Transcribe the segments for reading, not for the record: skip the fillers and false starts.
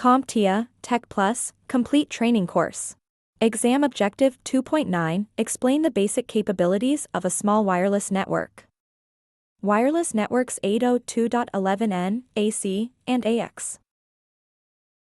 CompTIA Tech Plus Complete Training Course. Exam Objective 2.9 Explain the basic capabilities of a small wireless network. Wireless networks 802.11n, AC, and AX.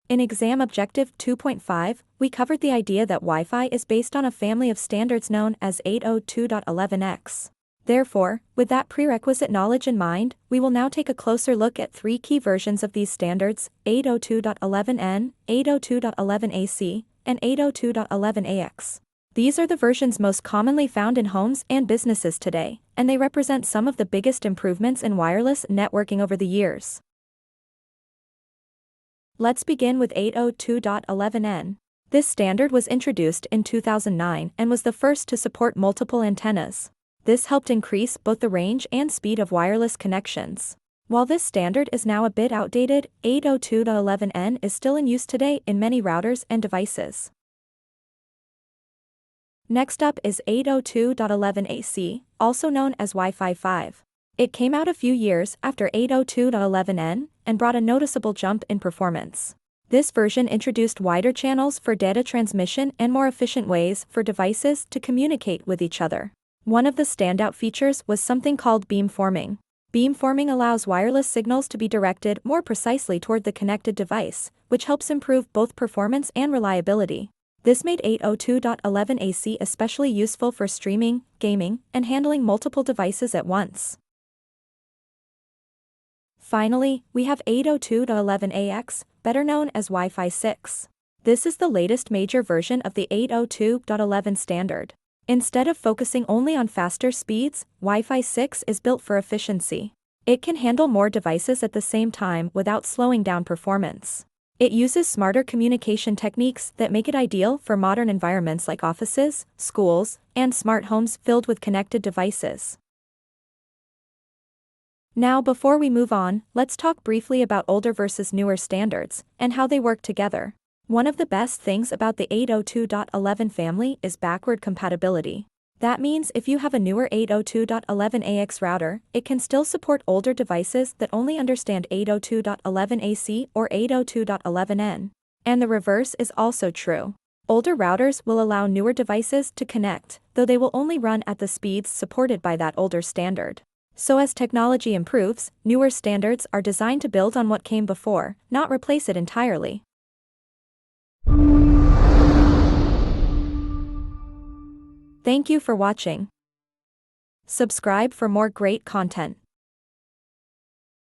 In Exam Objective 2.5, we covered the idea that Wi-Fi is based on a family of standards known as 802.11x. Therefore, with that prerequisite knowledge in mind, we will now take a closer look at three key versions of these standards: 802.11n, 802.11ac, and 802.11ax. These are the versions most commonly found in homes and businesses today, and they represent some of the biggest improvements in wireless networking over the years. Let's begin with 802.11n. This standard was introduced in 2009 and was the first to support multiple antennas. This helped increase both the range and speed of wireless connections. While this standard is now a bit outdated, 802.11n is still in use today in many routers and devices. Next up is 802.11ac, also known as Wi-Fi 5. It came out a few years after 802.11n and brought a noticeable jump in performance. This version introduced wider channels for data transmission and more efficient ways for devices to communicate with each other. One of the standout features was something called beamforming. Beamforming allows wireless signals to be directed more precisely toward the connected device, which helps improve both performance and reliability. This made 802.11ac especially useful for streaming, gaming, and handling multiple devices at once. Finally, we have 802.11ax, better known as Wi-Fi 6. This is the latest major version of the 802.11 standard. Instead of focusing only on faster speeds, Wi-Fi 6 is built for efficiency. It can handle more devices at the same time without slowing down performance. It uses smarter communication techniques that make it ideal for modern environments like offices, schools, and smart homes filled with connected devices. Now, before we move on, let's talk briefly about older versus newer standards and how they work together. One of the best things about the 802.11 family is backward compatibility. That means if you have a newer 802.11ax router, it can still support older devices that only understand 802.11ac or 802.11n. And the reverse is also true. Older routers will allow newer devices to connect, though they will only run at the speeds supported by that older standard. So as technology improves, newer standards are designed to build on what came before, not replace it entirely. Thank you for watching. Subscribe for more great content.